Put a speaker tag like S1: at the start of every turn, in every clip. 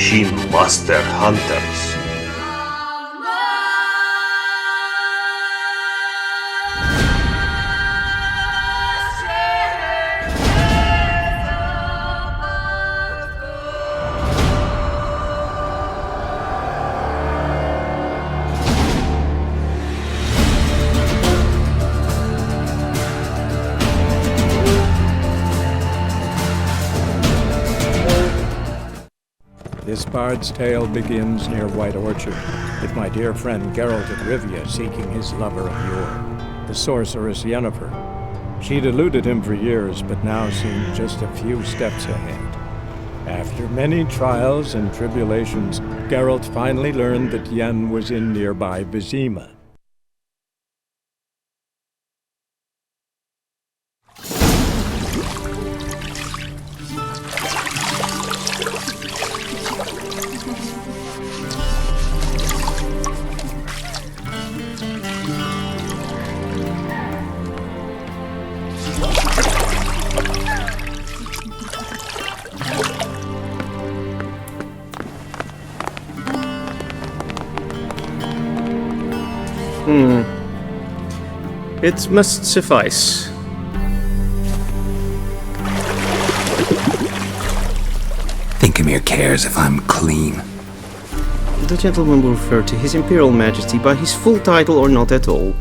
S1: machine master hunters.
S2: This bard's tale begins near White Orchard, with my dear friend Geralt of Rivia seeking his lover of yore, the sorceress Yennefer. She'd eluded him for years, but now seemed just a few steps ahead. After many trials and tribulations, Geralt finally learned that Yen was in nearby Vizima.
S3: It must suffice.
S4: Thinkamere cares if I'm clean.
S3: The gentleman will refer to His Imperial Majesty by his full title or not at all.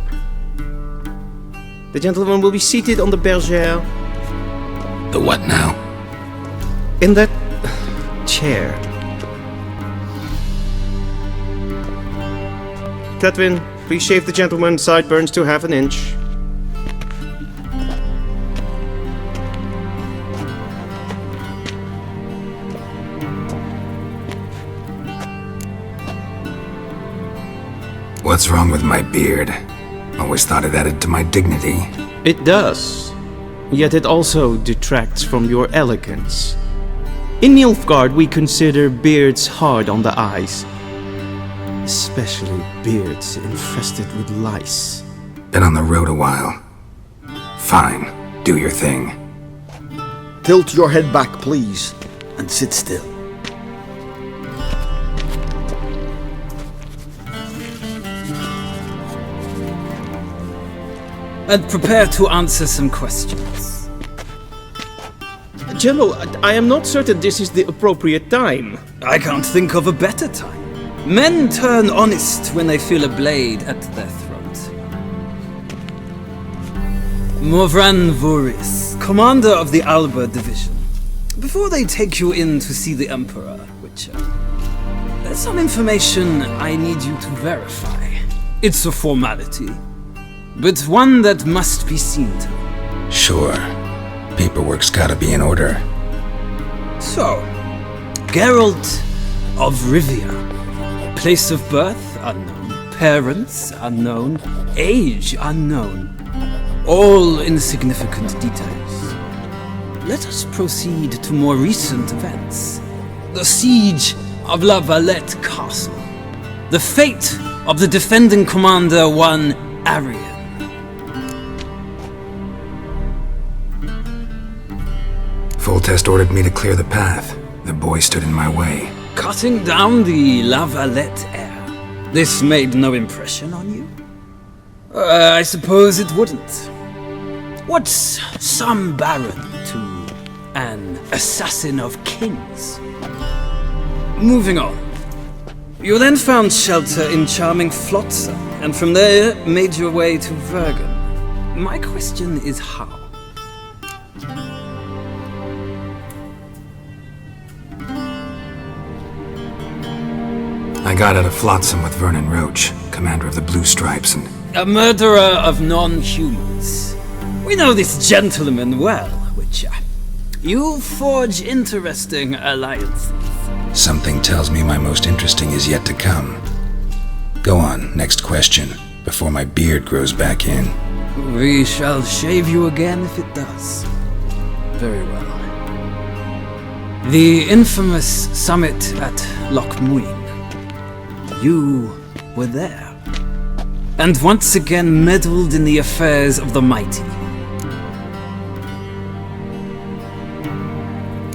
S3: The gentleman will be seated on the bergère.
S4: The what now?
S3: In that chair. Tedwin, please shave the gentleman's sideburns to half an inch.
S4: What's wrong with my beard? Always thought it added to my dignity.
S3: It does. Yet it also detracts from your elegance. In Nilfgaard we consider beards hard on the eyes. Especially beards infested with lice.
S4: Been on the road a while. Fine, do your thing.
S5: Tilt your head back, please, and sit still.
S6: And prepare to answer some questions.
S3: General, I am not certain this is the appropriate time.
S6: I can't think of a better time. Men turn honest when they feel a blade at their throat. Morvran Voris, commander of the Alba Division. Before they take you in to see the Emperor, Witcher, there's some information I need you to verify. It's a formality, but one that must be seen to.
S4: Sure. Paperwork's gotta be in order.
S6: So, Geralt of Rivia. Place of birth unknown. Parents unknown. Age unknown. All insignificant details. Let us proceed to more recent events. The siege of La Valette Castle. The fate of the defending commander, one Arian.
S4: Foltest ordered me to clear the path. The boy stood in my way.
S6: Cutting down the La Valette heir. This made no impression on you? I suppose it wouldn't. What's some baron to an assassin of kings? Moving on. You then found shelter in charming Flotsam, and from there made your way to Vergen. My question is how?
S4: I got out of Flotsam with Vernon Roach, commander of the Blue Stripes, and...
S6: A murderer of non-humans. We know this gentleman well, Witcher. You forge interesting alliances.
S4: Something tells me my most interesting is yet to come. Go on, next question, before my beard grows back in.
S6: We shall shave you again if it does. Very well. The infamous summit at Loch Muin. You were there, and once again meddled in the affairs of the mighty.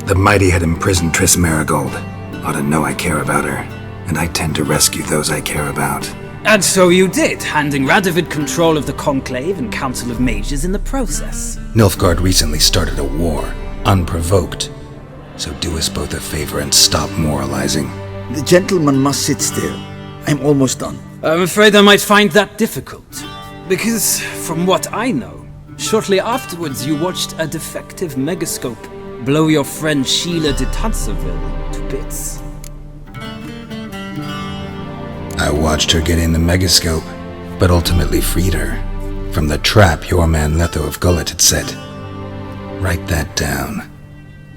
S4: The mighty had imprisoned Triss Marigold. ought to know I care about her, and I tend to rescue those I care about.
S6: And so you did, handing Radovid control of the Conclave and Council of Mages in the process.
S4: Nilfgaard recently started a war, unprovoked. So do us both a favor and stop moralizing.
S5: The gentleman must sit still. I'm almost done.
S6: I'm afraid I might find that difficult. Because, from what I know, shortly afterwards you watched a defective megascope blow your friend Sheila de Tanserville to bits.
S4: I watched her get in the megascope, but ultimately freed her from the trap your man Letho of Gullet had set. Write that down.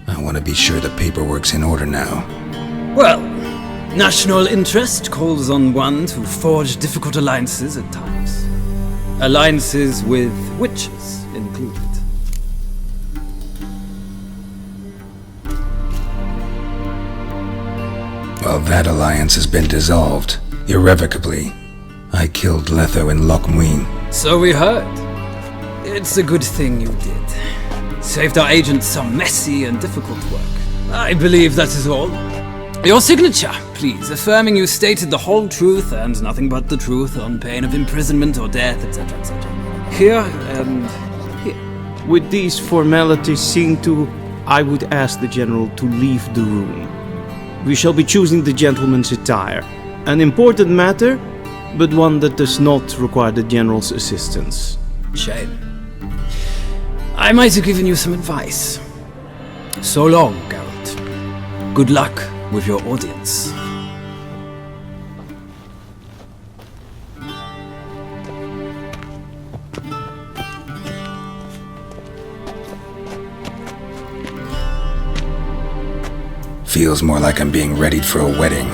S4: I want to be sure the paperwork's in order now.
S6: Well, national interest calls on one to forge difficult alliances at times. Alliances with witches included.
S4: Well, that alliance has been dissolved, irrevocably. I killed Letho in Loch Muin.
S6: So we heard. It's a good thing you did. Saved our agent some messy and difficult work. I believe that is all. Your signature, please, affirming you stated the whole truth and nothing but the truth on pain of imprisonment or death, etc., etc. Here and here.
S3: With these formalities seen to, I would ask the General to leave the room. We shall be choosing the gentleman's attire. An important matter, but one that does not require the General's assistance.
S6: Shame. I might have given you some advice. So long, Geralt. Good luck with your audience.
S4: Feels more like I'm being readied for a wedding.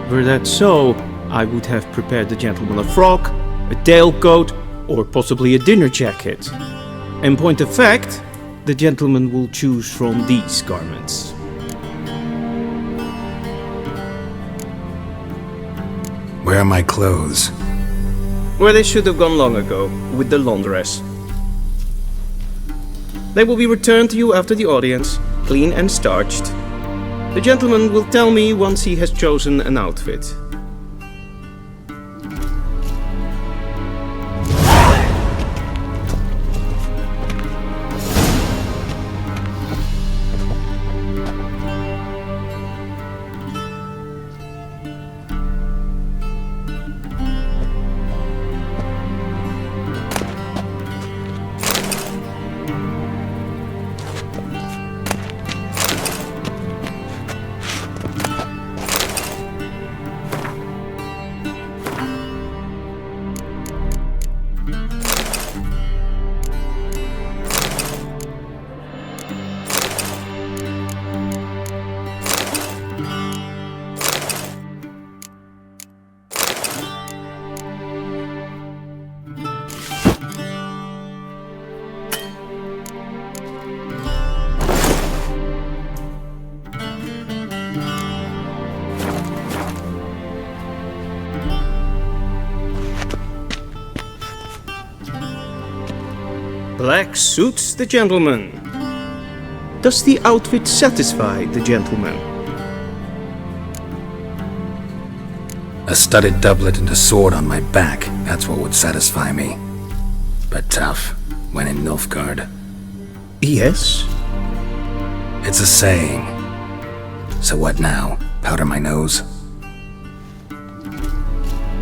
S3: Were that so, I would have prepared the gentleman a frock, a tailcoat, or possibly a dinner jacket. In point of fact, the gentleman will choose from these garments.
S4: Where are my clothes?
S3: Where they should have gone long ago, with the laundress. They will be returned to you after the audience, clean and starched. The gentleman will tell me once he has chosen an outfit. Black suits the gentleman. Does the outfit satisfy the gentleman?
S4: A studded doublet and a sword on my back, that's what would satisfy me. But tough, when in Nilfgaard.
S3: Yes.
S4: It's a saying. So what now? Powder my nose?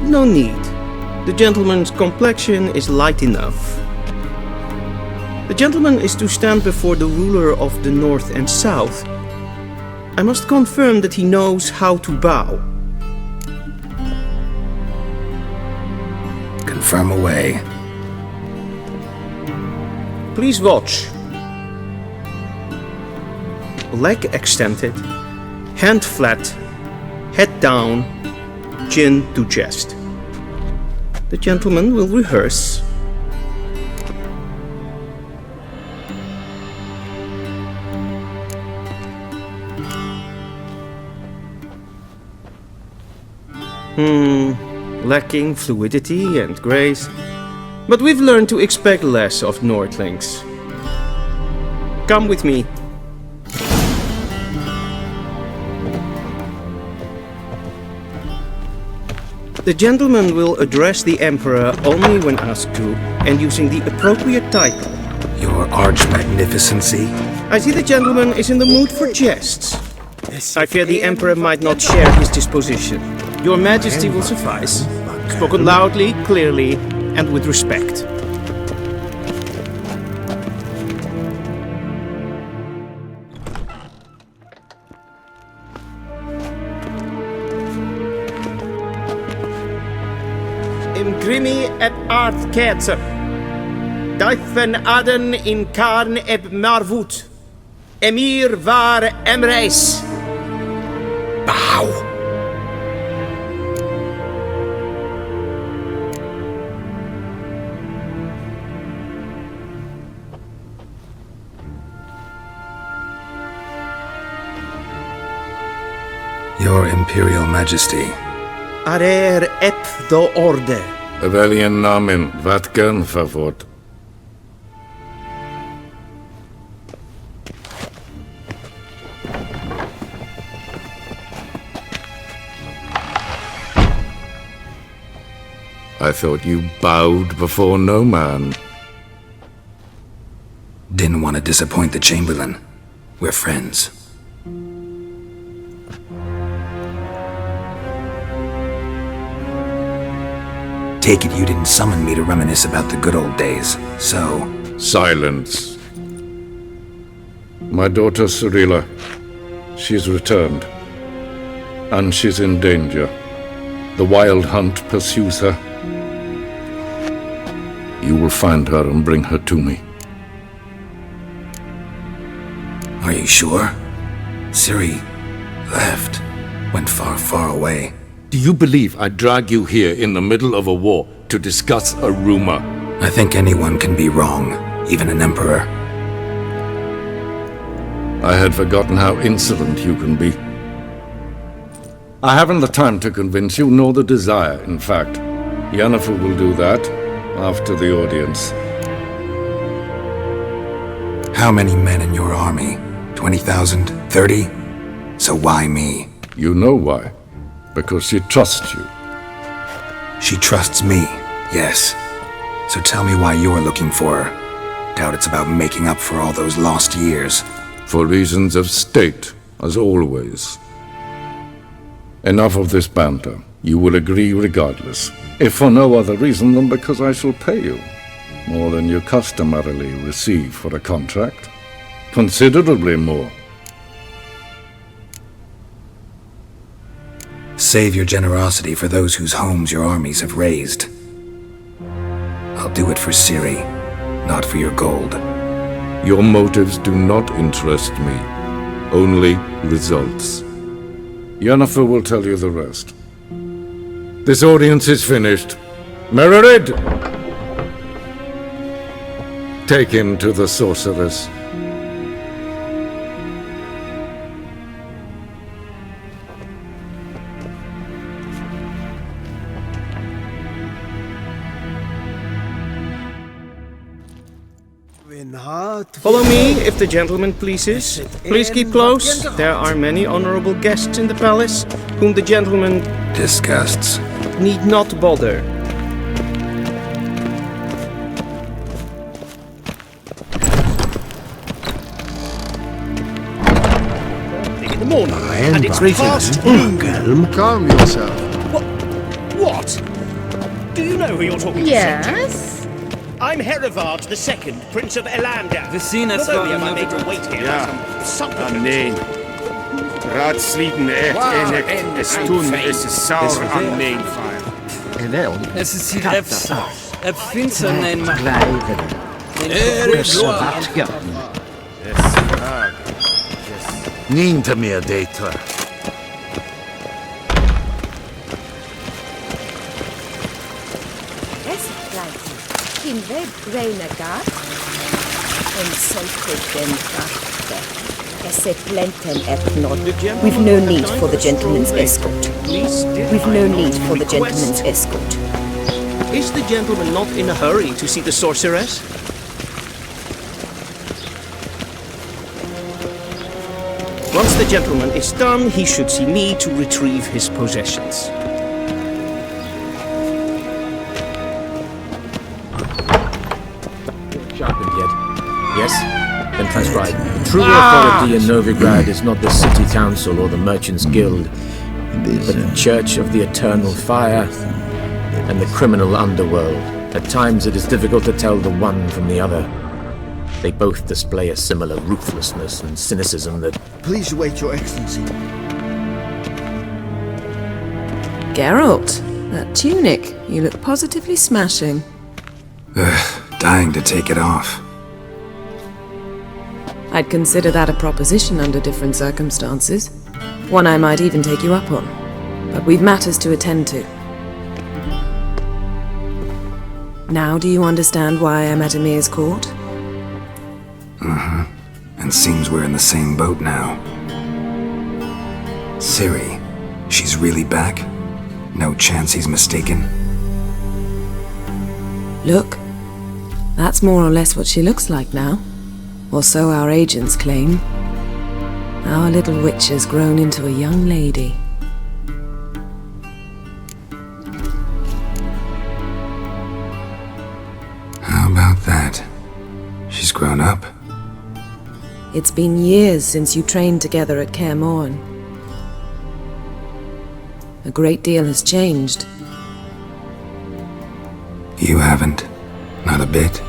S3: No need. The gentleman's complexion is light enough. The gentleman is to stand before the ruler of the North and South. I must confirm that he knows how to bow.
S4: Confirm away.
S3: Please watch. Leg extended, hand flat, head down, chin to chest. The gentleman will rehearse. Lacking fluidity and grace, but we've learned to expect less of Nordlings. Come with me. The gentleman will address the Emperor only when asked to, and using the appropriate title.
S4: Your Arch-Magnificency?
S3: I see the gentleman is in the mood for jests. I fear the Emperor might not share his disposition. Your Majesty will suffice. Spoken loudly, clearly, and with respect. Imgrimi et art ketzer. Duifen aden in karn eb marvut. Emir var emreis.
S4: Bow! Your Imperial Majesty.
S3: Arer ep do orde.
S7: Rebellion namen, wat gern verwort. I thought you bowed before no man.
S4: Didn't want to disappoint the Chamberlain. We're friends. Take it you didn't summon me to reminisce about the good old days, so...
S7: Silence. My daughter Cyrilla, she's returned. And she's in danger. The Wild Hunt pursues her. You will find her and bring her to me.
S4: Are you sure? Ciri left. Went far, far away.
S7: Do you believe I'd drag you here in the middle of a war to discuss a rumor?
S4: I think anyone can be wrong, even an emperor.
S7: I had forgotten how insolent you can be. I haven't the time to convince you, nor the desire, in fact. Yennefer will do that after the audience.
S4: How many men in your army? 20,000? 30? So why me?
S7: You know why. Because she trusts you.
S4: She trusts me, yes. So tell me why you're looking for her. Doubt it's about making up for all those lost years.
S7: For reasons of state, as always. Enough of this banter. You will agree regardless. If for no other reason than because I shall pay you. More than you customarily receive for a contract. Considerably more.
S4: Save your generosity for those whose homes your armies have razed. I'll do it for Ciri, not for your gold.
S7: Your motives do not interest me. Only results. Yennefer will tell you the rest. This audience is finished. Mererid! Take him to the sorceress.
S3: Follow me, if the gentleman pleases. Please keep close. There are many honorable guests in the palace, whom the gentleman
S4: Disgusts.
S3: need not bother. In the morning, and it's past noon.
S5: Calm yourself.
S8: What? Do you know who you're talking to?
S9: Yes?
S8: I'm Herivard II, Prince of Elander.
S6: We zien het
S8: Not only
S6: wel
S8: am I
S6: in
S8: made to
S6: de-
S8: wait here
S10: Ja.
S8: like some supplicant.
S10: Nee. Raadslieden echt enig is toen is sauer aan mijn vaar.
S6: Es ist hier Eb Vincent nein ma.
S10: Niente meer data.
S9: In web reinagat en sacred den brachte. Esse plenten epnod. We've no need for the gentleman's escort. We've no need for the gentleman's escort.
S3: Is the gentleman not in a hurry to see the sorceress? Once the gentleman is done, he should see me to retrieve his possessions.
S11: That's right. The true authority in Novigrad is not the city council or the merchants' guild, but the Church of the Eternal Fire and the criminal underworld. At times it is difficult to tell the one from the other. They both display a similar ruthlessness and cynicism that...
S5: Please wait, Your Excellency.
S9: Geralt, that tunic. You look positively smashing.
S4: Dying to take it off.
S9: I'd consider that a proposition under different circumstances. One I might even take you up on. But we've matters to attend to. Now do you understand why I'm at Emir's court?
S4: And seems we're in the same boat now. Ciri, she's really back? No chance he's mistaken?
S9: Look, that's more or less what she looks like now. Or so our agents claim. Our little witch has grown into a young lady.
S4: How about that? She's grown up?
S9: It's been years since you trained together at Kaer Morhen. A great deal has changed.
S4: You haven't? Not a bit?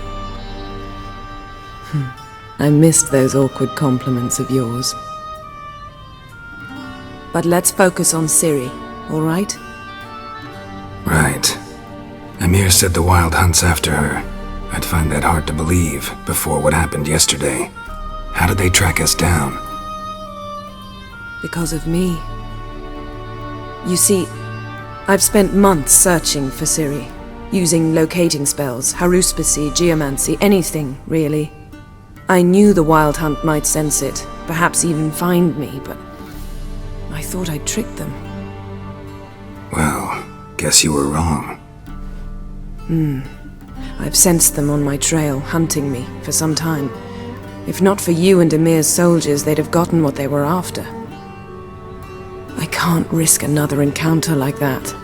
S9: I missed those awkward compliments of yours. But let's focus on Ciri, all right?
S4: Right. Emir said the Wild Hunt's after her. I'd find that hard to believe before what happened yesterday. How did they track us down?
S9: Because of me. You see, I've spent months searching for Ciri, using locating spells, haruspicy, geomancy, anything, really. I knew the Wild Hunt might sense it, perhaps even find me, but I thought I'd tricked them.
S4: Well, guess you were wrong.
S9: I've sensed them on my trail, hunting me, for some time. If not for you and Emir's soldiers, they'd have gotten what they were after. I can't risk another encounter like that.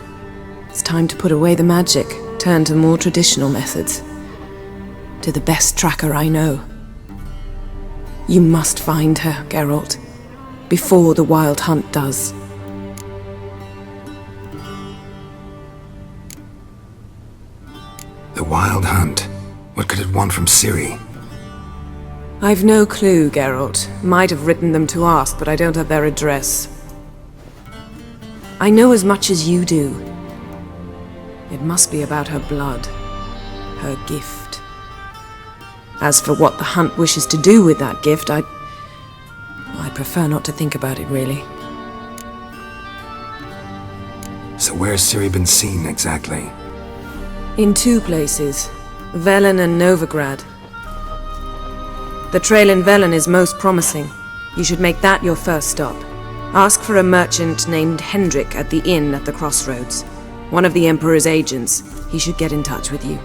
S9: It's time to put away the magic, turn to more traditional methods. To the best tracker I know. You must find her, Geralt, before the Wild Hunt does.
S4: The Wild Hunt? What could it want from Ciri?
S9: I've no clue, Geralt. Might have written them to ask, but I don't have their address. I know as much as you do. It must be about her blood, her gift. As for what the Hunt wishes to do with that gift, I prefer not to think about it, really.
S4: So where's Ciri been seen, exactly?
S9: In two places, Velen and Novigrad. The trail in Velen is most promising. You should make that your first stop. Ask for a merchant named Hendrik at the inn at the crossroads. One of the Emperor's agents. He should get in touch with you.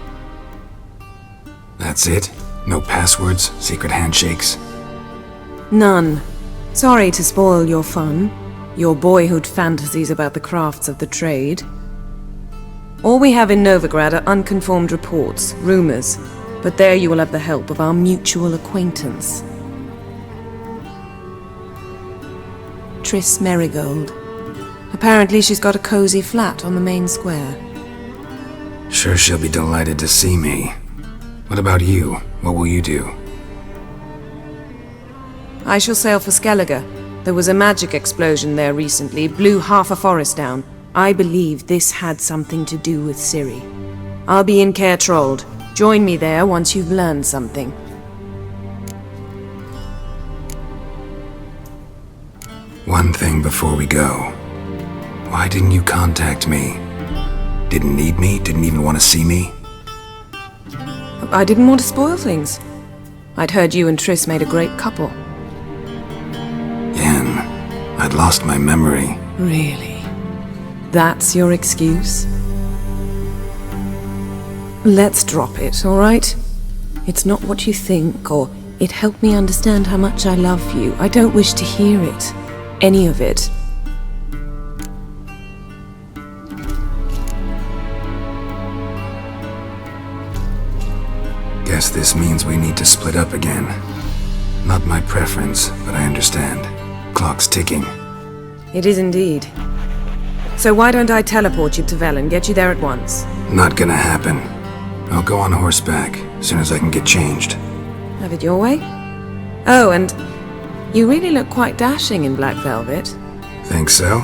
S4: That's it? No passwords? Secret handshakes?
S9: None. Sorry to spoil your fun. Your boyhood fantasies about the crafts of the trade. All we have in Novigrad are unconfirmed reports, rumors. But there you will have the help of our mutual acquaintance. Triss Merigold. Apparently she's got a cozy flat on the main square.
S4: Sure she'll be delighted to see me. What about you? What will you do?
S9: I shall sail for Skellige. There was a magic explosion there recently, blew half a forest down. I believe this had something to do with Ciri. I'll be in Caer Trold. Join me there once you've learned something.
S4: One thing before we go. Why didn't you contact me? Didn't need me? Didn't even want to see me?
S9: I didn't want to spoil things. I'd heard you and Triss made a great couple.
S4: Yen, I'd lost my memory.
S9: Really? That's your excuse? Let's drop it, all right? It's not what you think, or it helped me understand how much I love you. I don't wish to hear it. Any of it.
S4: Guess this means we need to split up again. Not my preference, but I understand. Clock's ticking.
S12: It is indeed. So why don't I teleport you to Velen, get you there at once?
S4: Not gonna happen. I'll go on horseback, as soon as I can get changed.
S12: Have it your way? Oh, and you really look quite dashing in black velvet.
S4: Think so?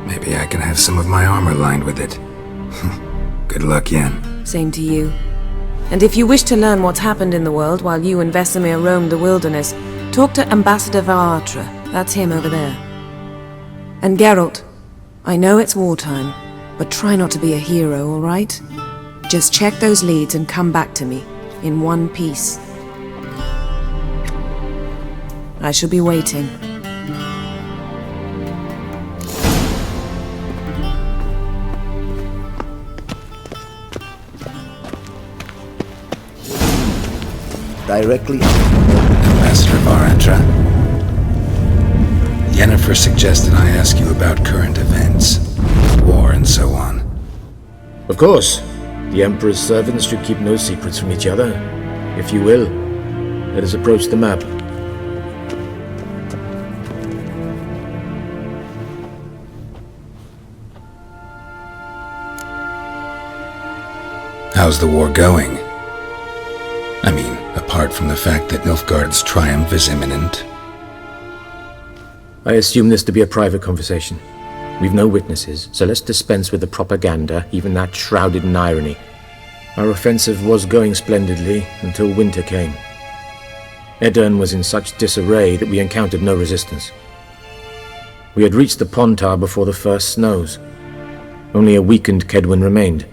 S4: Maybe I can have some of my armor lined with it. Good luck, Yen.
S12: Same to you. And if you wish to learn what's happened in the world while you and Vesemir roamed the wilderness, talk to Ambassador Varatra. That's him over there. And Geralt, I know it's wartime, but try not to be a hero, all right? Just check those leads and come back to me, in one piece. I shall be waiting.
S5: Directly.
S4: Ambassador Varatra. Yennefer suggested I ask you about current events, war and so on.
S11: Of course. The Emperor's servants should keep no secrets from each other. If you will, let us approach the map.
S4: How's the war going? I mean, apart from the fact that Nilfgaard's triumph is imminent.
S11: I assume this to be a private conversation. We've no witnesses, so let's dispense with the propaganda, even that shrouded in irony. Our offensive was going splendidly until winter came. Edirn was in such disarray that we encountered no resistance. We had reached the Pontar before the first snows. Only a weakened Kedwin remained,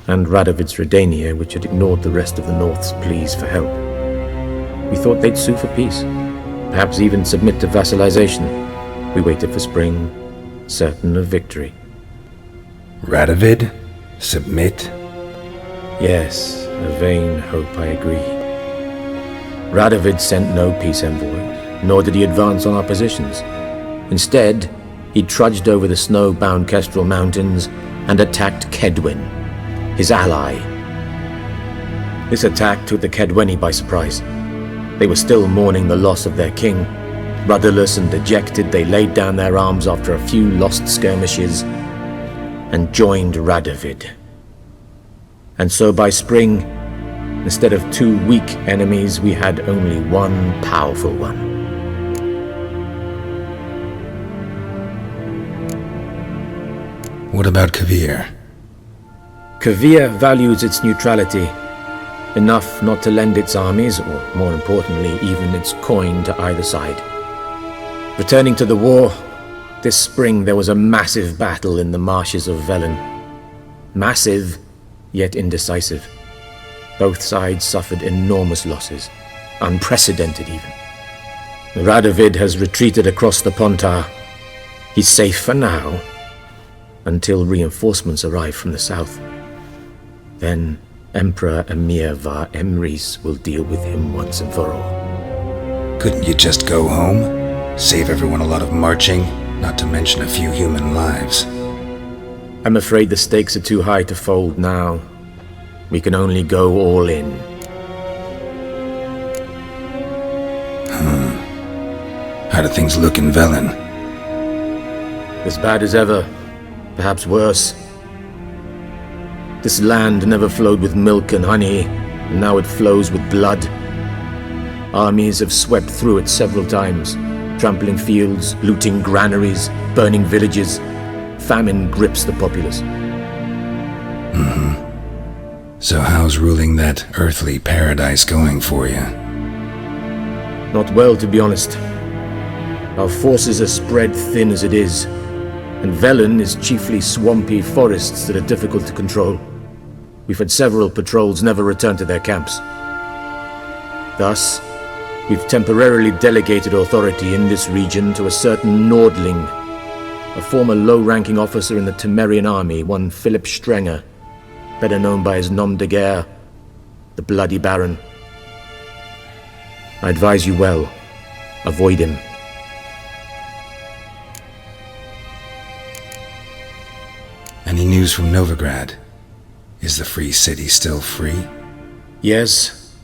S11: and Radovid's Redania, which had ignored the rest of the North's pleas for help. We thought they'd sue for peace, perhaps even submit to vassalization. We waited for spring, certain of victory.
S4: Radovid? Submit?
S11: Yes, a vain hope, I agree. Radovid sent no peace envoys, nor did he advance on our positions. Instead, he trudged over the snow-bound Kestrel Mountains and attacked Kedwin, his ally. This attack took the Kedweni by surprise. They were still mourning the loss of their king. Rudderless and dejected, they laid down their arms after a few lost skirmishes and joined Radovid. And so by spring, instead of two weak enemies, we had only one powerful one.
S4: What about Kavir?
S11: Kavir values its neutrality, enough not to lend its armies, or more importantly, even its coin to either side. Returning to the war, this spring there was a massive battle in the marshes of Velen. Massive, yet indecisive. Both sides suffered enormous losses, unprecedented even. Radovid has retreated across the Pontar. He's safe for now, until reinforcements arrive from the south. Then Emperor Emir Var Emrys will deal with him once and for all.
S4: Couldn't you just go home? Save everyone a lot of marching, not to mention a few human lives.
S11: I'm afraid the stakes are too high to fold now. We can only go all in.
S4: How do things look in Velen?
S11: As bad as ever, perhaps worse. This land never flowed with milk and honey, and now it flows with blood. Armies have swept through it several times, trampling fields, looting granaries, burning villages. Famine grips the populace.
S4: So how's ruling that earthly paradise going for you?
S11: Not well, to be honest. Our forces are spread thin as it is, and Velen is chiefly swampy forests that are difficult to control. We've had several patrols never return to their camps. Thus, we've temporarily delegated authority in this region to a certain Nordling, a former low-ranking officer in the Temerian army, one Philip Strenger, better known by his nom de guerre, the Bloody Baron. I advise you well, avoid him.
S4: Any news from Novigrad? Is the free city still free?
S11: Yes,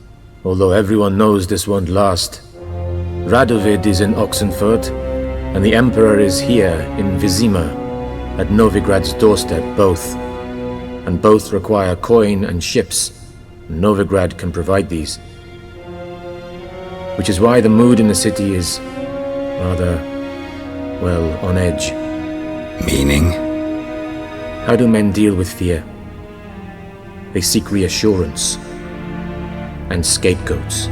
S11: although everyone knows this won't last. Radovid is in Oxenfurt, and the Emperor is here in Vizima, at Novigrad's doorstep, both. And both require coin and ships. Novigrad can provide these. Which is why the mood in the city is rather, well, on edge.
S4: Meaning?
S11: How do men deal with fear? They seek reassurance and scapegoats.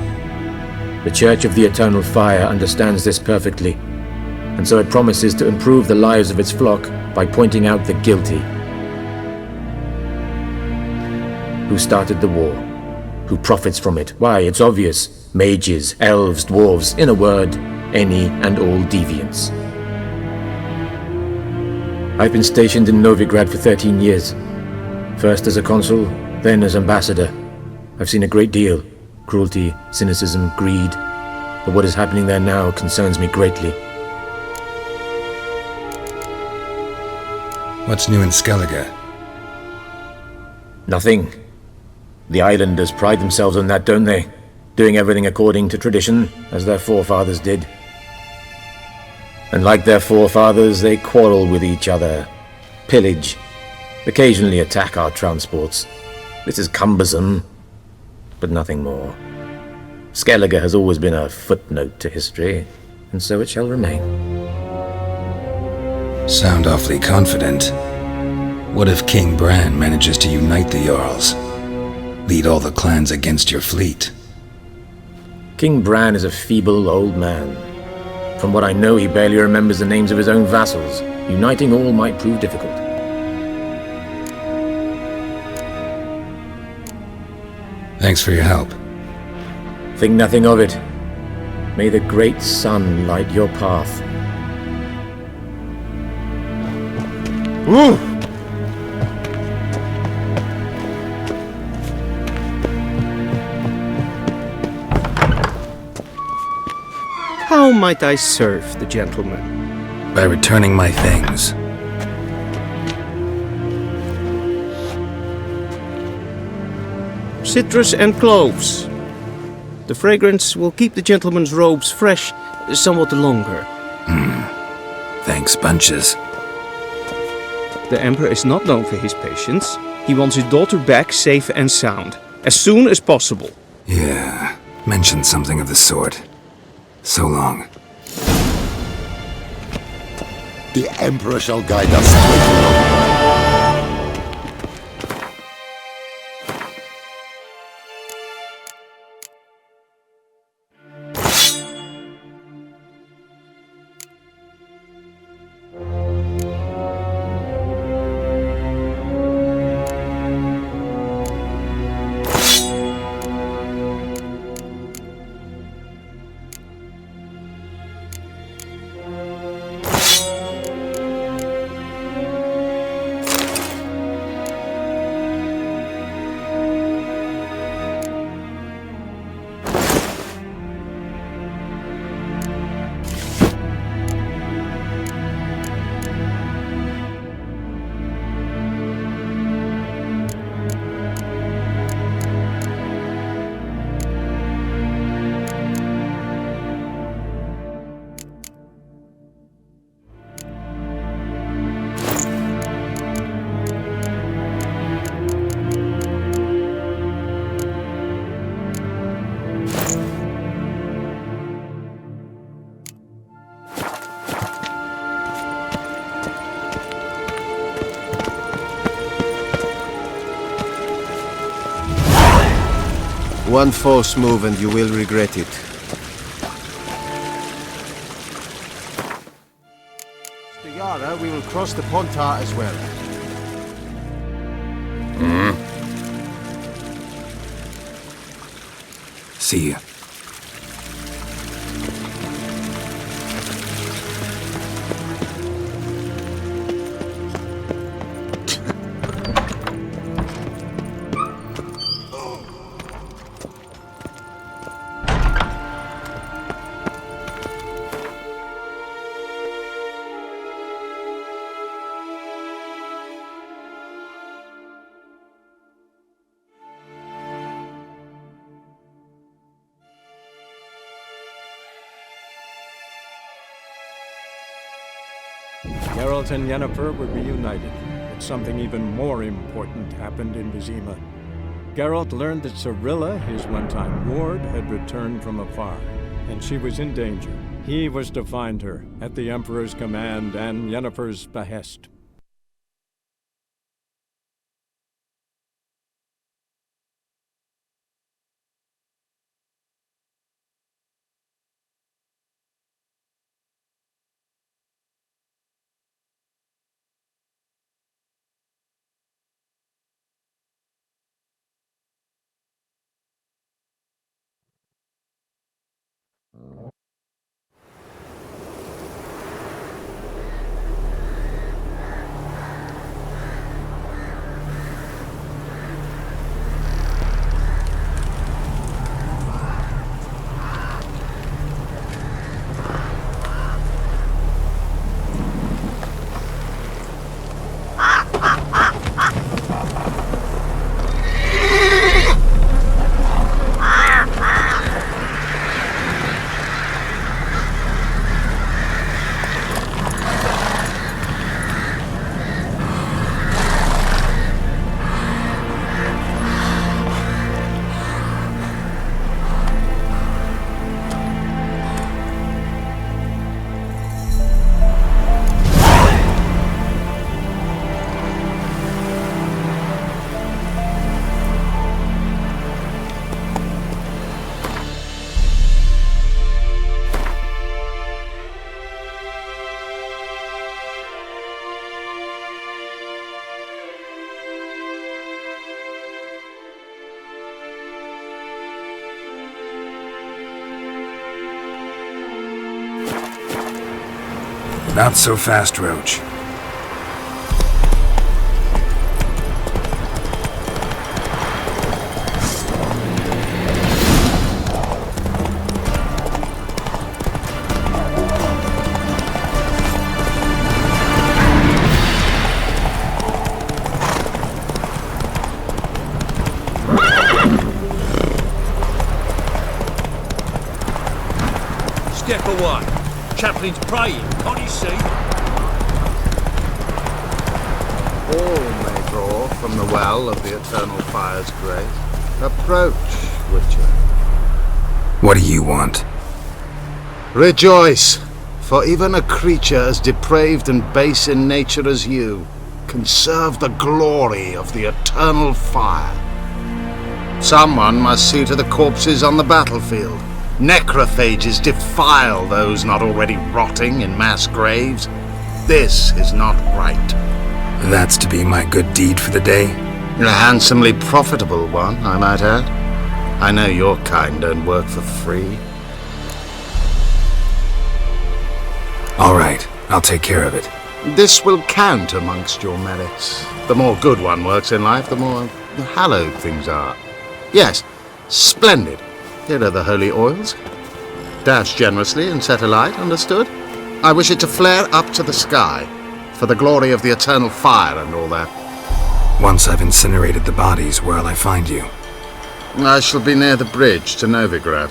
S11: The Church of the Eternal Fire understands this perfectly, and so it promises to improve the lives of its flock by pointing out the guilty. Who started the war? Who profits from it? Why, it's obvious. Mages, elves, dwarves, in a word, any and all deviants. I've been stationed in Novigrad for 13 years. First as a consul, then as ambassador. I've seen a great deal. Cruelty, cynicism, greed. But what is happening there now concerns me greatly.
S4: What's new in Skellige?
S11: Nothing. The islanders pride themselves on that, don't they? Doing everything according to tradition, as their forefathers did. And like their forefathers, they quarrel with each other, pillage, occasionally attack our transports. This is cumbersome, but nothing more. Skellige has always been a footnote to history, and so it shall remain.
S4: Sound awfully confident. What if King Bran manages to unite the Jarls? Lead all the clans against your fleet?
S11: King Bran is a feeble old man. From what I know, he barely remembers the names of his own vassals. Uniting all might prove difficult.
S4: Thanks for your help.
S11: Think nothing of it. May the great sun light your path.
S3: Woo! How might I serve the gentleman?
S4: By returning my things.
S3: Citrus and cloves. The fragrance will keep the gentleman's robes fresh somewhat longer.
S4: Thanks, bunches.
S3: The Emperor is not known for his patience. He wants his daughter back safe and sound, as soon as possible.
S4: Yeah, mentioned something of the sort. So long.
S13: The Emperor shall guide us to
S14: One false move and you will regret it. Mr. Yara, we will cross the Pontar as well.
S4: See you.
S2: Geralt and Yennefer were reunited, but something even more important happened in Vizima. Geralt learned that Cirilla, his one-time ward, had returned from afar, and she was in danger. He was to find her, at the Emperor's command and Yennefer's behest.
S4: Not so fast, Roach.
S15: Step away. Chaplain's praying, can't you see?
S16: All may draw from the well of the Eternal Fire's grace. Approach, Witcher.
S4: What do you want?
S16: Rejoice, for even a creature as depraved and base in nature as you can serve the glory of the Eternal Fire. Someone must see to the corpses on the battlefield. Necrophages defile those not already rotting in mass graves. This is not right.
S4: That's to be my good deed for the day?
S16: A handsomely profitable one, I might add. I know your kind don't work for free.
S4: All right, I'll take care of it.
S16: This will count amongst your merits. The more good one works in life, the more hallowed things are. Yes, splendid. Here are the holy oils. Dash generously and set alight, understood? I wish it to flare up to the sky, for the glory of the Eternal Fire and all that.
S4: Once I've incinerated the bodies, where'll I find you?
S16: I shall be near the bridge to Novigrad.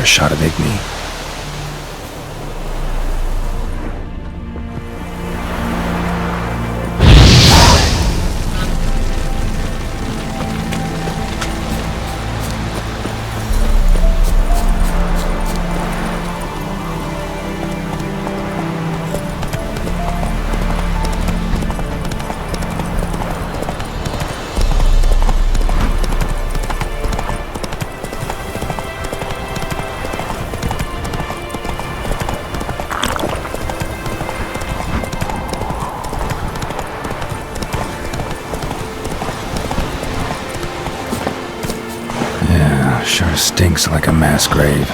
S4: shot of Igni. Sure stinks like a mass grave.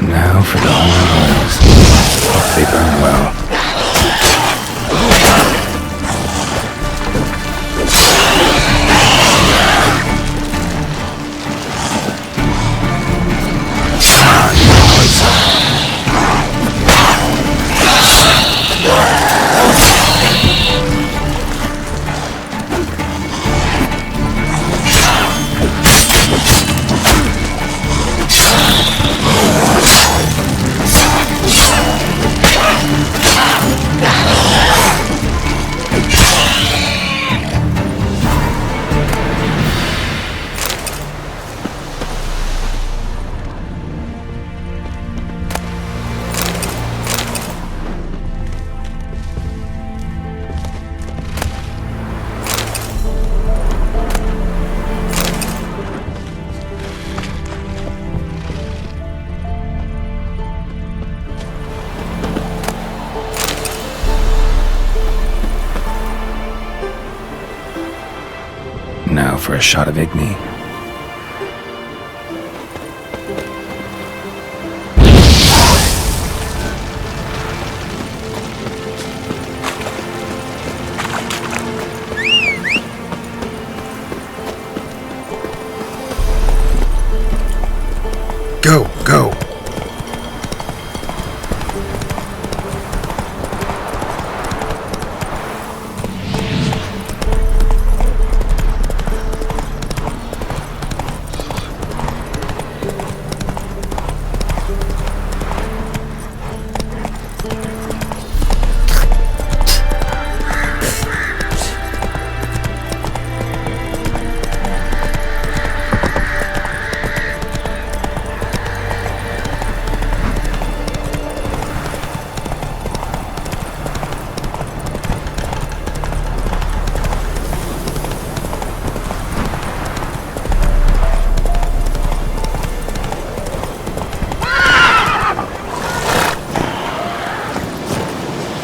S4: Now for the holy oils. Hope they burn well. Now for a shot of Igni. Go, go!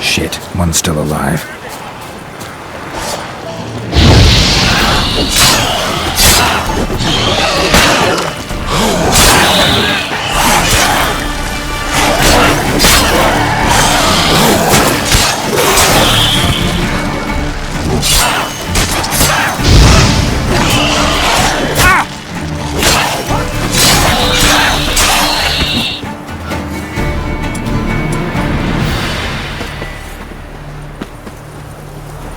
S4: Shit, one's still alive.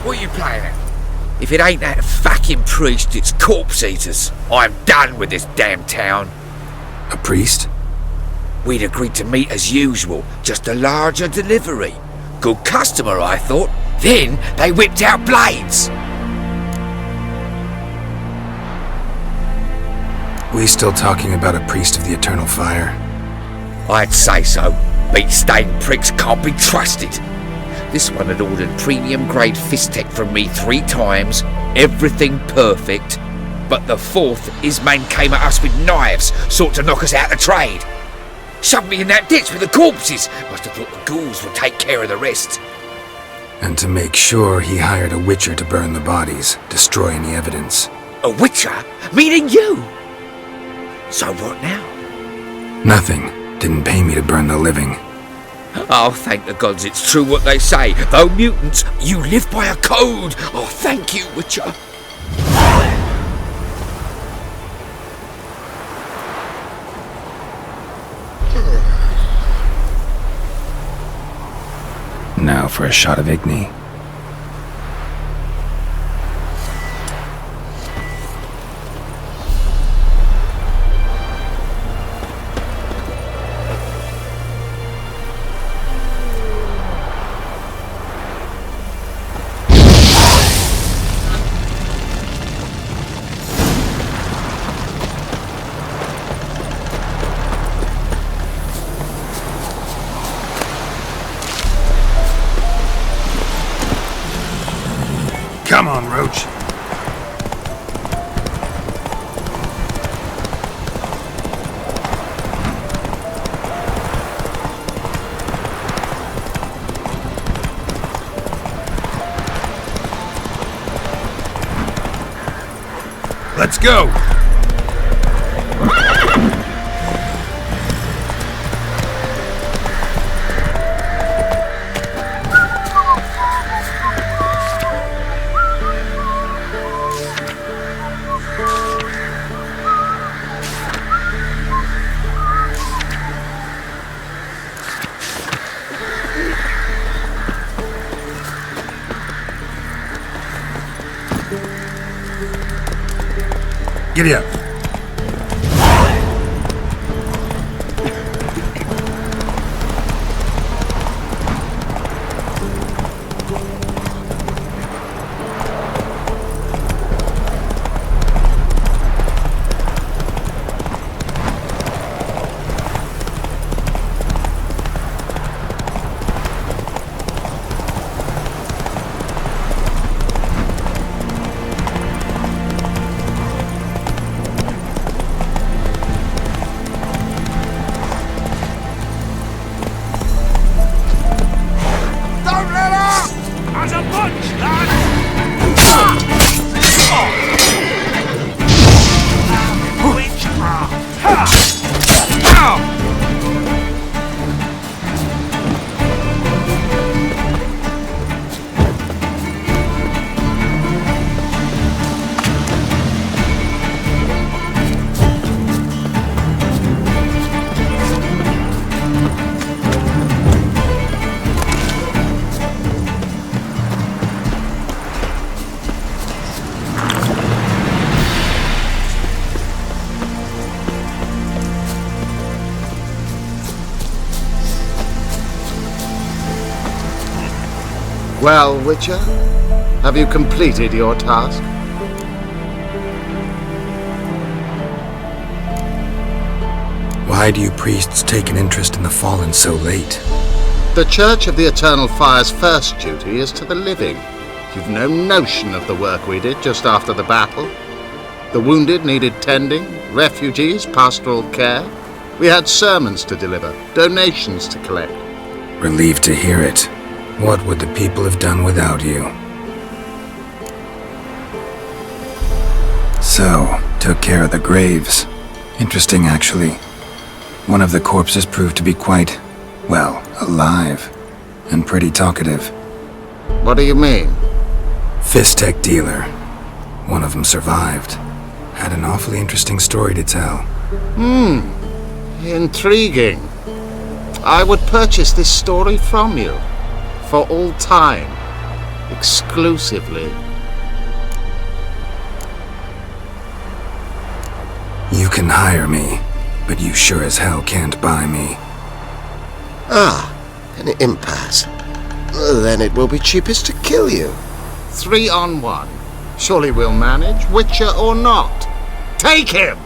S17: What are you playing at? If it ain't that fucking priest, it's corpse eaters. I'm done with this damn town.
S4: A priest?
S17: We'd agreed to meet as usual, just a larger delivery. Good customer, I thought. Then they whipped out blades.
S4: We still talking about a priest of the eternal fire?
S17: I'd say so. Beat-stained pricks can't be trusted. This one had ordered premium-grade fist tech from me 3 times, everything perfect. But the 4th, his man came at us with knives, sought to knock us out of trade. Shoved me in that ditch with the corpses. Must have thought the ghouls would take care of the rest.
S4: And to make sure, he hired a witcher to burn the bodies, destroy any evidence.
S17: A witcher? Meaning you? So what now?
S4: Nothing. Didn't pay me to burn the living.
S17: Oh, thank the gods it's true what they say. Though mutants, you live by a code. Oh, thank you, Witcher.
S4: Now for a shot of Igni.
S18: Come on, Roach. Let's go! Giddy up.
S16: Well, Witcher, have you completed your task?
S4: Why do you priests take an interest in the fallen so late?
S16: The Church of the Eternal Fire's first duty is to the living. You've no notion of the work we did just after the battle. The wounded needed tending, refugees, pastoral care. We had sermons to deliver, donations to collect.
S4: Relieved to hear it. What would the people have done without you? So, took care of the graves. Interesting, actually. One of the corpses proved to be quite, well, alive. And pretty talkative.
S16: What do you mean?
S4: Fistech dealer. One of them survived. Had an awfully interesting story to tell.
S16: Intriguing. I would purchase this story from you. For all time. Exclusively.
S4: You can hire me, but you sure as hell can't buy me.
S13: Ah, an impasse. Then it will be cheapest to kill you.
S16: 3 on 1. Surely we'll manage, Witcher or not. Take him!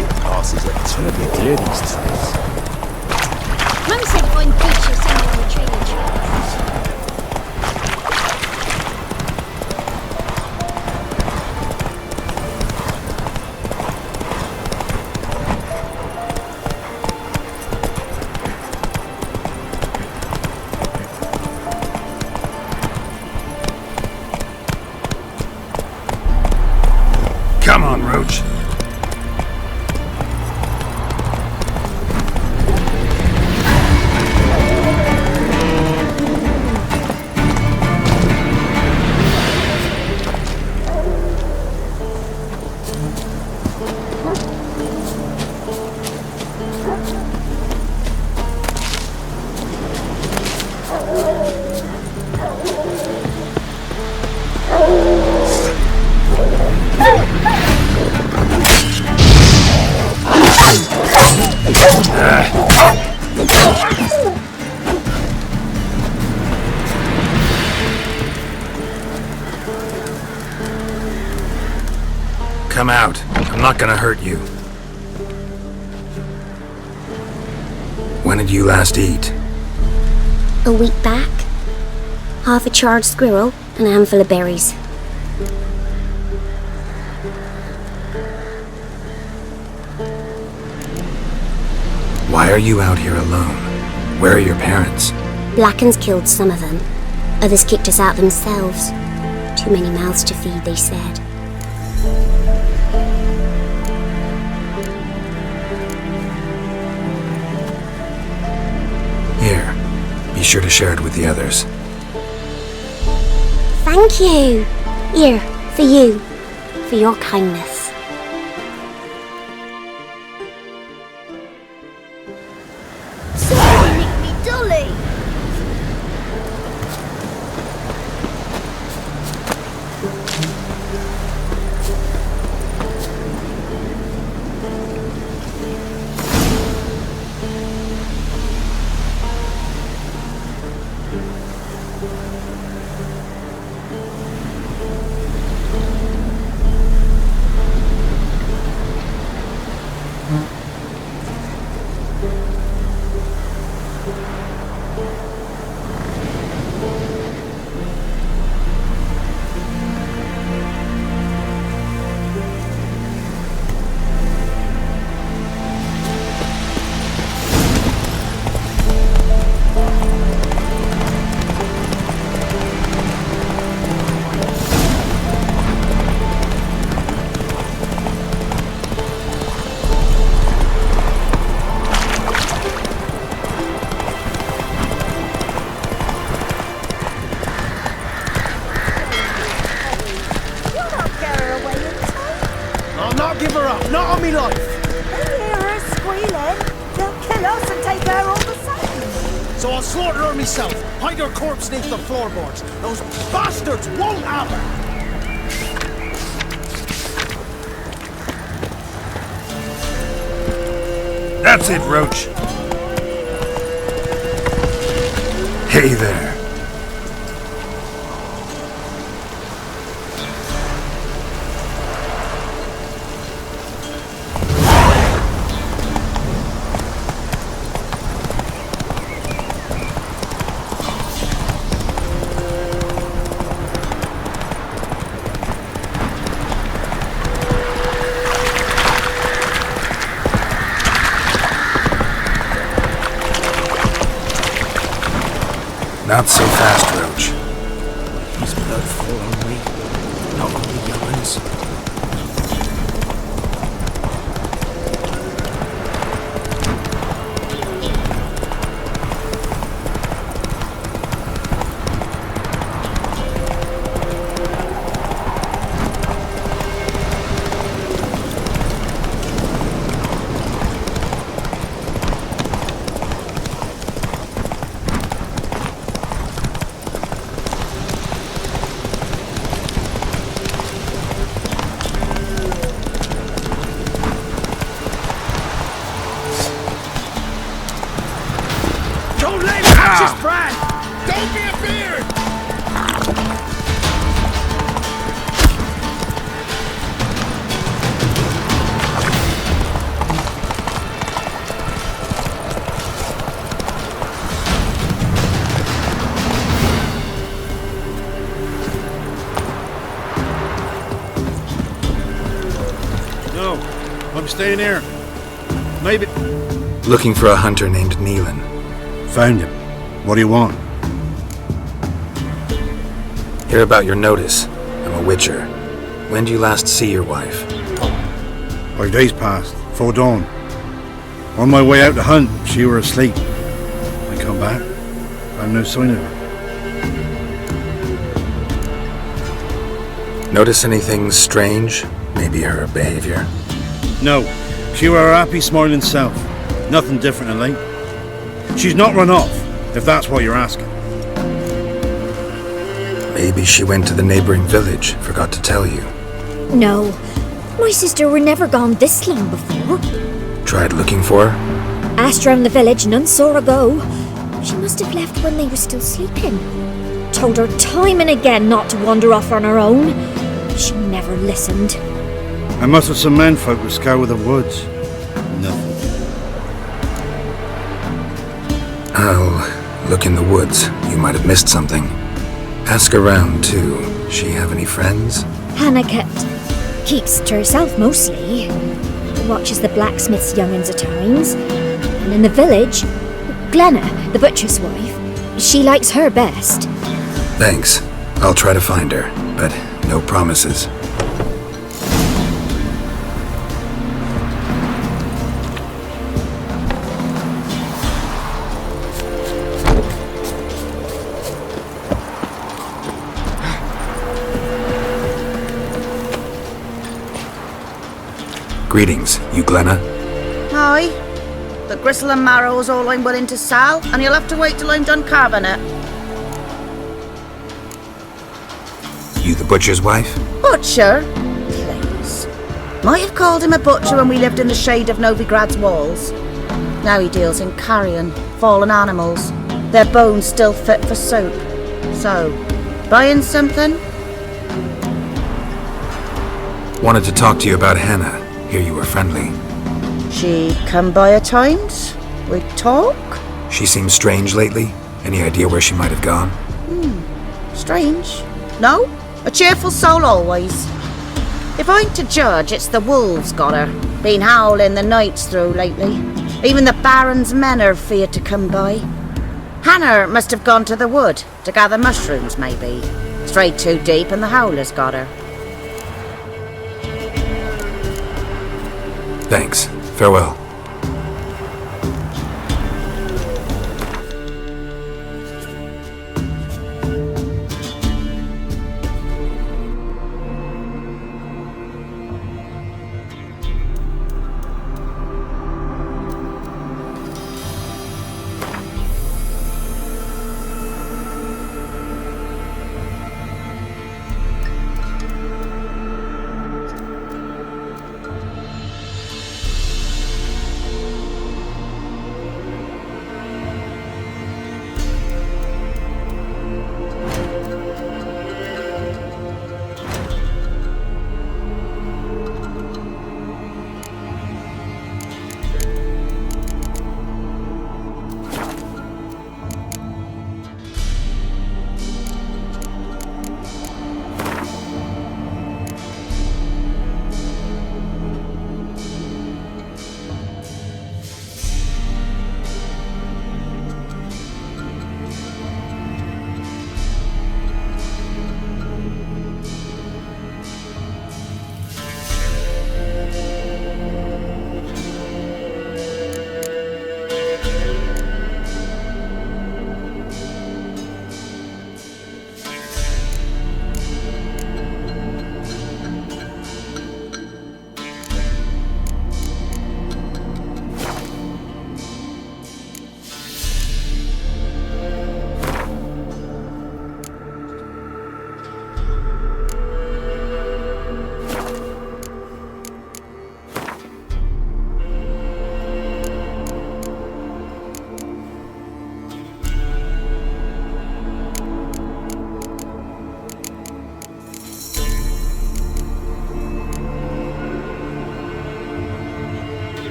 S15: It passes a terribly clear these days.
S19: Mum said find pictures somewhere in the trailer tree.
S18: Come on, Roach. Come out. I'm not gonna hurt you. When did you last eat?
S19: A week back. Half a charred squirrel and a handful of berries.
S18: Why are you out here alone? Where are your parents?
S19: Blackens killed some of them. Others kicked us out themselves. Too many mouths to feed, they said.
S18: Here, be sure to share it with the others.
S19: Thank you. Here, for you. For your kindness.
S20: Somebody nicked me dolly.
S14: Give her up, not on me life!
S20: They hear her squealing. They'll kill us and take her all the same.
S14: So I'll slaughter her myself, hide her corpse beneath the floorboards. Those bastards won't have her!
S18: That's it, Roach. Hey there. Not so fast, Roach.
S2: His blood fall on me, not on the young ones.
S16: staying here. Maybe...
S18: Looking for a hunter named Neelan.
S16: Found him. What do you want?
S18: Hear about your notice. I'm a witcher. When do you last see your wife?
S16: 5 days passed, 'fore dawn. On my way out to hunt, she were asleep. I come back, found no sign of her.
S18: Notice anything strange? Maybe her behavior?
S16: No, she were her happy, smiling self. Nothing different than late. She's not run off, if that's what you're asking.
S18: Maybe she went to the neighboring village, forgot to tell you.
S19: No, my sister were never gone this long before.
S18: Tried looking for her?
S19: Asked round the village, none saw her go. She must have left when they were still sleeping. Told her time and again not to wander off on her own. She never listened.
S16: I must have some menfolk who scour the woods. Nothing.
S18: I'll look in the woods. You might have missed something. Ask around, too. She have any friends?
S19: Hannah keeps to herself mostly. Watches the blacksmith's young'uns at times. And in the village, Glenna, the butcher's wife, she likes her best.
S18: Thanks. I'll try to find her, but no promises. Greetings, you Glenna?
S21: Aye. The gristle and marrow is all I'm willing to sell, and you'll have to wait till I'm done carving it.
S18: You the butcher's wife?
S21: Butcher? Please. Might have called him a butcher when we lived in the shade of Novigrad's walls. Now he deals in carrion, fallen animals. Their bones still fit for soup. So, buying something?
S18: Wanted to talk to you about Hannah. Hear you were friendly.
S21: She come by at times? We talk?
S18: She seems strange lately. Any idea where she might have gone?
S21: Strange. No? A cheerful soul always. If I'm to judge, it's the wolves got her. Been howling the nights through lately. Even the Baron's men are feared to come by. Hannah must have gone to the wood to gather mushrooms, maybe. Strayed too deep and the howlers got her.
S18: Thanks. Farewell.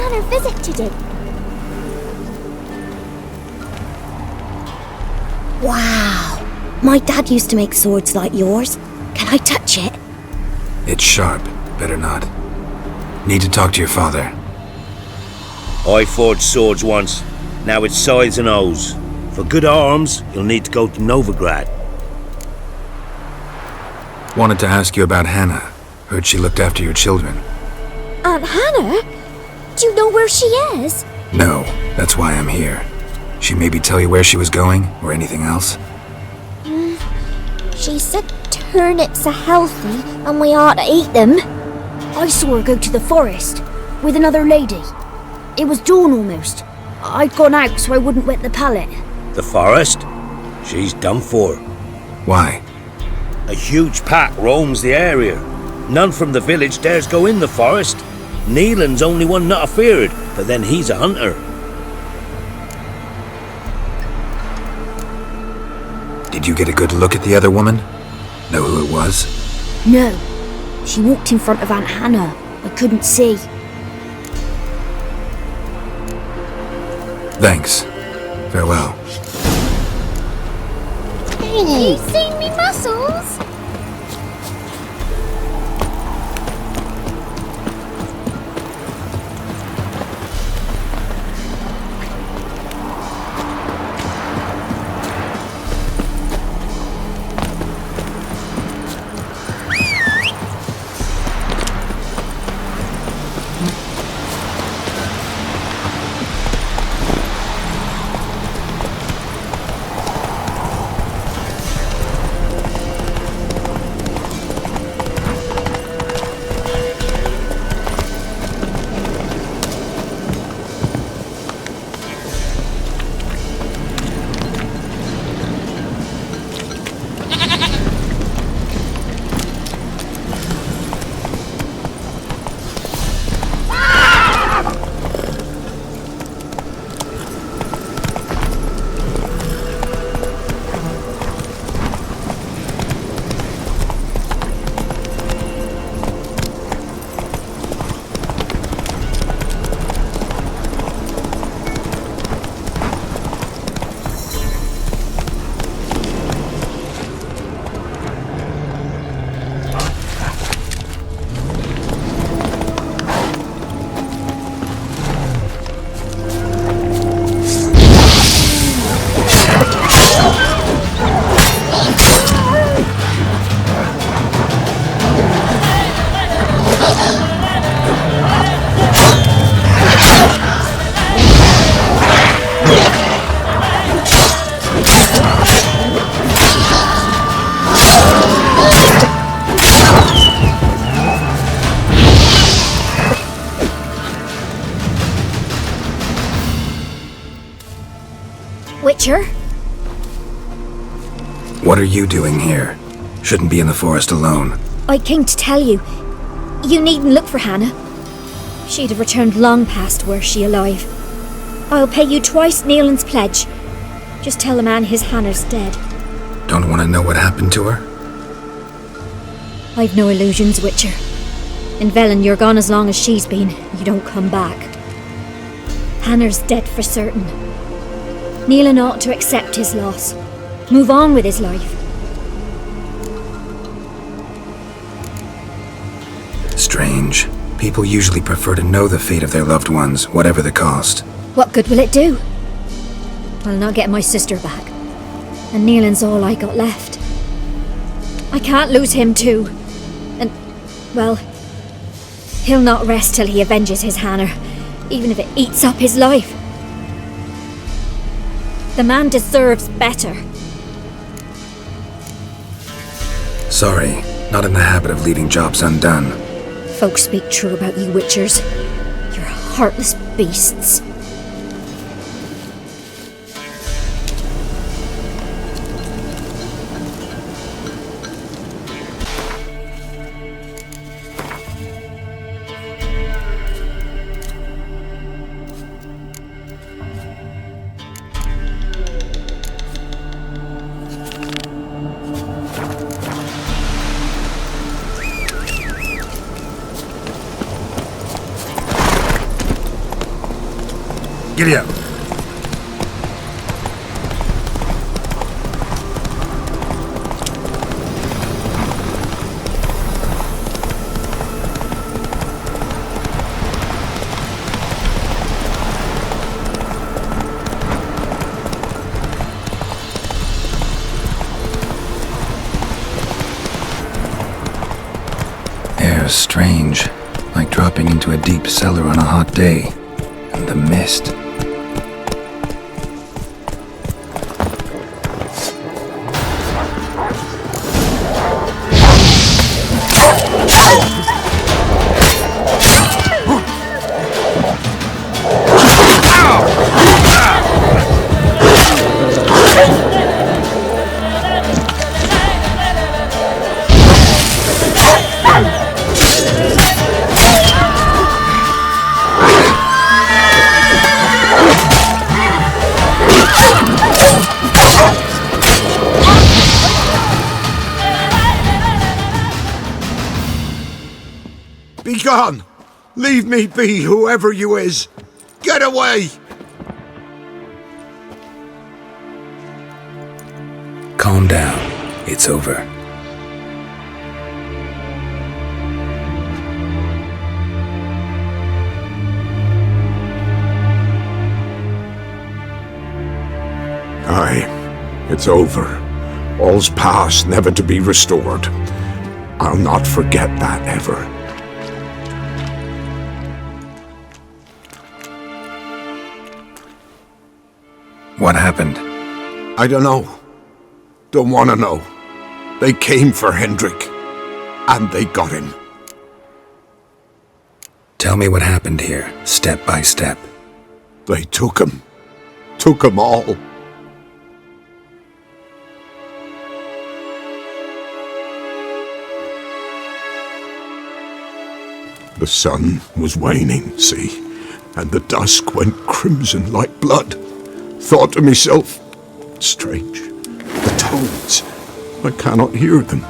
S19: Hannah visited. Wow. My dad used to make swords like yours. Can I touch it?
S18: It's sharp. Better not. Need to talk to your father.
S1: I forged swords once. Now it's scythes and hoes. For good arms, you'll need to go to Novigrad.
S18: Wanted to ask you about Hannah. Heard she looked after your children.
S19: Aunt Hannah? Do you know where she is?
S18: No, that's why I'm here. She maybe tell you where she was going, or anything else?
S19: She said turnips are healthy and we ought to eat them. I saw her go to the forest with another lady. It was dawn almost. I'd gone out so I wouldn't wet the pallet.
S1: The forest? She's done for.
S18: Why?
S1: A huge pack roams the area. None from the village dares go in the forest. Neelan's only one not afeared, but then he's a hunter.
S18: Did you get a good look at the other woman? Know who it was?
S19: No. She walked in front of Aunt Hannah. I couldn't see.
S18: Thanks. Farewell.
S19: Hey, you seen me muscles? Witcher?
S18: What are you doing here? Shouldn't be in the forest alone.
S19: I came to tell you. You needn't look for Hannah. She'd have returned long past were she alive. I'll pay you twice Neelan's pledge. Just tell the man his Hannah's dead.
S18: Don't want to know what happened to her?
S19: I've no illusions, Witcher. In Velen, you're gone as long as she's been. You don't come back. Hannah's dead for certain. Neelan ought to accept his loss. Move on with his life.
S18: Strange. People usually prefer to know the fate of their loved ones, whatever the cost.
S19: What good will it do? I'll not get my sister back. And Neelan's all I got left. I can't lose him too. And, well, he'll not rest till he avenges his Hannah, even if it eats up his life. The man deserves better.
S18: Sorry, not in the habit of leaving jobs undone.
S19: Folks speak true about you Witchers. You're heartless beasts.
S18: Giddy up. was strange, like dropping into a deep cellar on a hot day. And the mist.
S16: Begone! Leave me be, whoever you is! Get away!
S18: Calm down. It's over.
S10: Aye, it's over. All's past, never to be restored. I'll not forget that ever.
S18: What happened?
S10: I don't know. Don't want to know. They came for Hendrik, and they got him.
S18: Tell me what happened here, step by step.
S10: They took him. Took him all. The sun was waning, see, and the dusk went crimson like blood. Thought to myself, strange, the toads, I cannot hear them.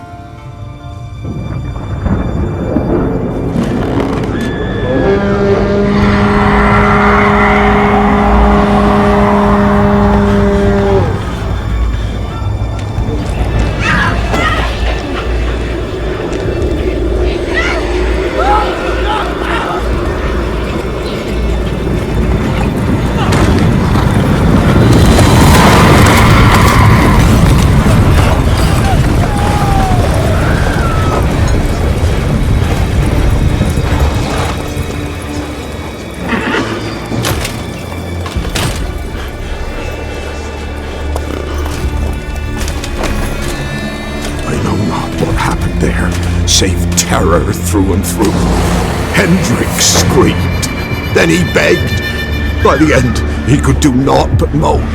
S10: Save terror through and through. Hendrik screamed. Then he begged. By the end, he could do naught but moan.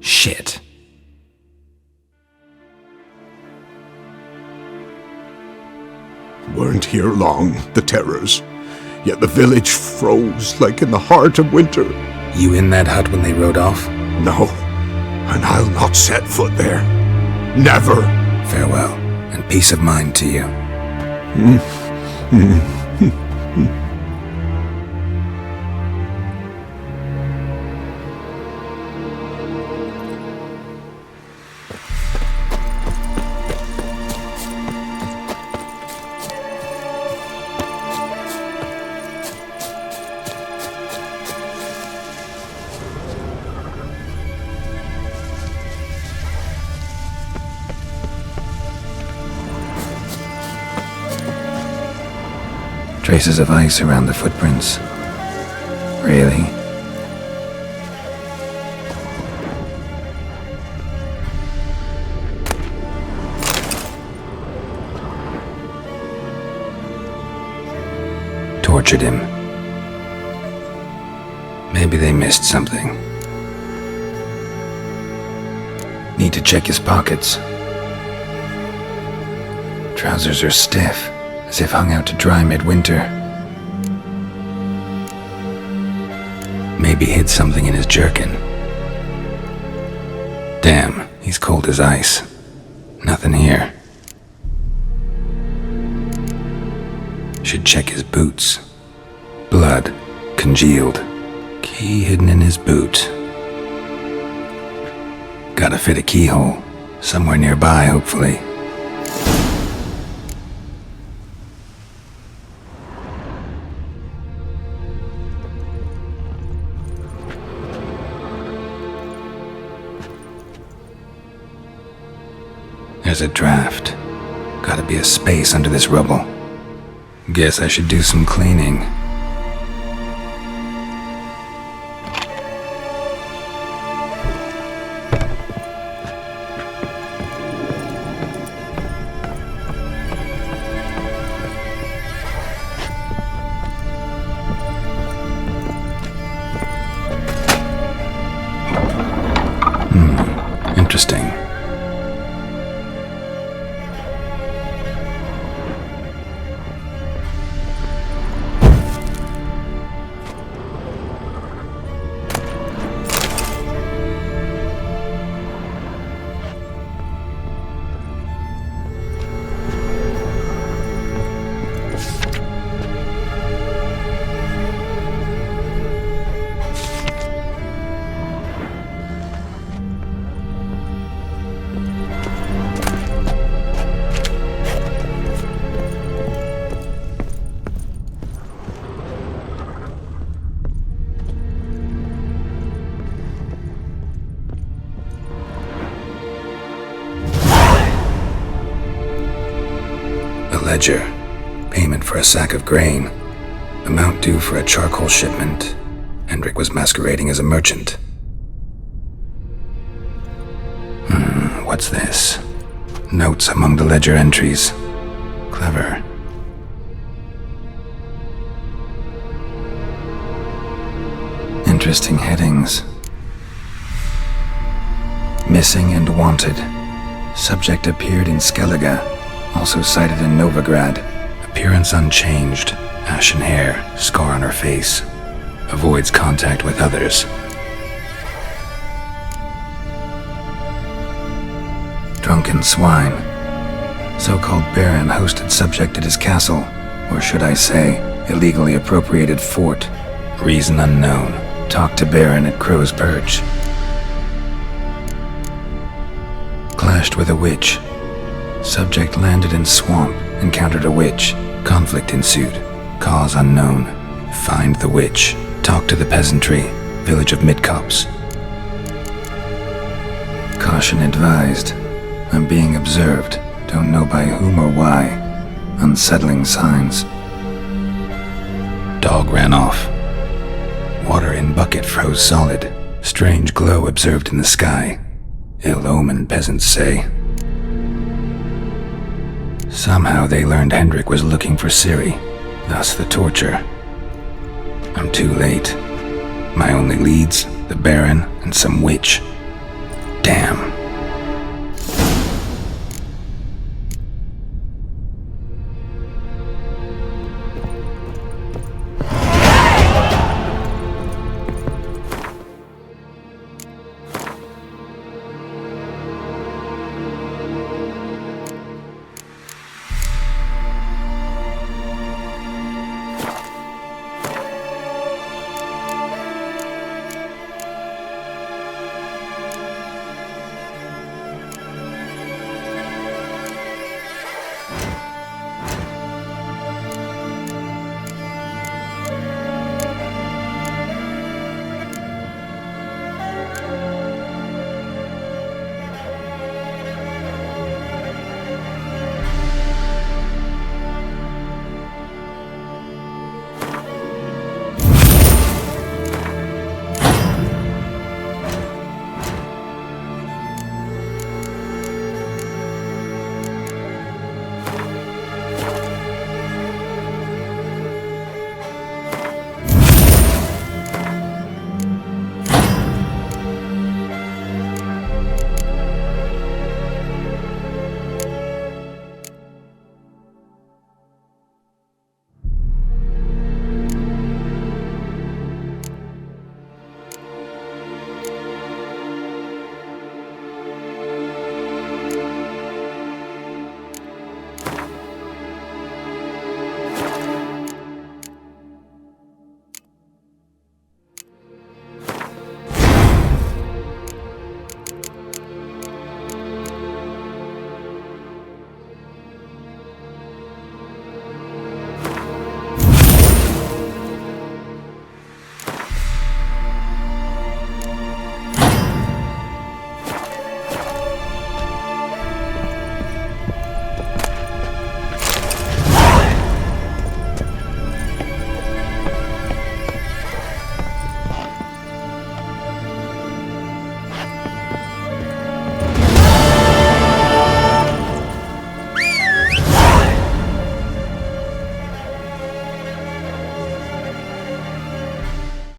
S18: Shit.
S10: Weren't here long, the terrors. Yet the village froze like in the heart of winter.
S18: You in that hut when they rode off?
S10: No, and I'll not set foot there. Never.
S18: Farewell, and peace of mind to you. Traces of ice around the footprints. Really? Tortured him. Maybe they missed something. Need to check his pockets. Trousers are stiff, as if hung out to dry midwinter. Maybe hid something in his jerkin. Damn, he's cold as ice. Nothing here. Should check his boots. Blood, congealed. Key hidden in his boot. Gotta fit a keyhole. Somewhere nearby, hopefully. There's a draft. Gotta be a space under this rubble. Guess I should do some cleaning. Interesting. Ledger. Payment for a sack of grain. Amount due for a charcoal shipment. Hendrik was masquerading as a merchant. What's this? Notes among the ledger entries. Clever. Interesting headings. Missing and wanted. Subject appeared in Skellige. Also sighted in Novigrad. Appearance unchanged. Ashen hair, scar on her face. Avoids contact with others. Drunken swine. So-called baron hosted subject at his castle. Or should I say, illegally appropriated fort. Reason unknown. Talked to baron at Crow's Perch. Clashed with a witch. Subject landed in swamp, encountered a witch. Conflict ensued. Cause unknown. Find the witch. Talk to the peasantry. Village of Midcopse. Caution advised. I'm being observed. Don't know by whom or why. Unsettling signs. Dog ran off. Water in bucket froze solid. Strange glow observed in the sky. Ill omen, peasants say. Somehow they learned Hendrik was looking for Ciri, thus the torture. I'm too late. My only leads, the Baron and some witch. Damn.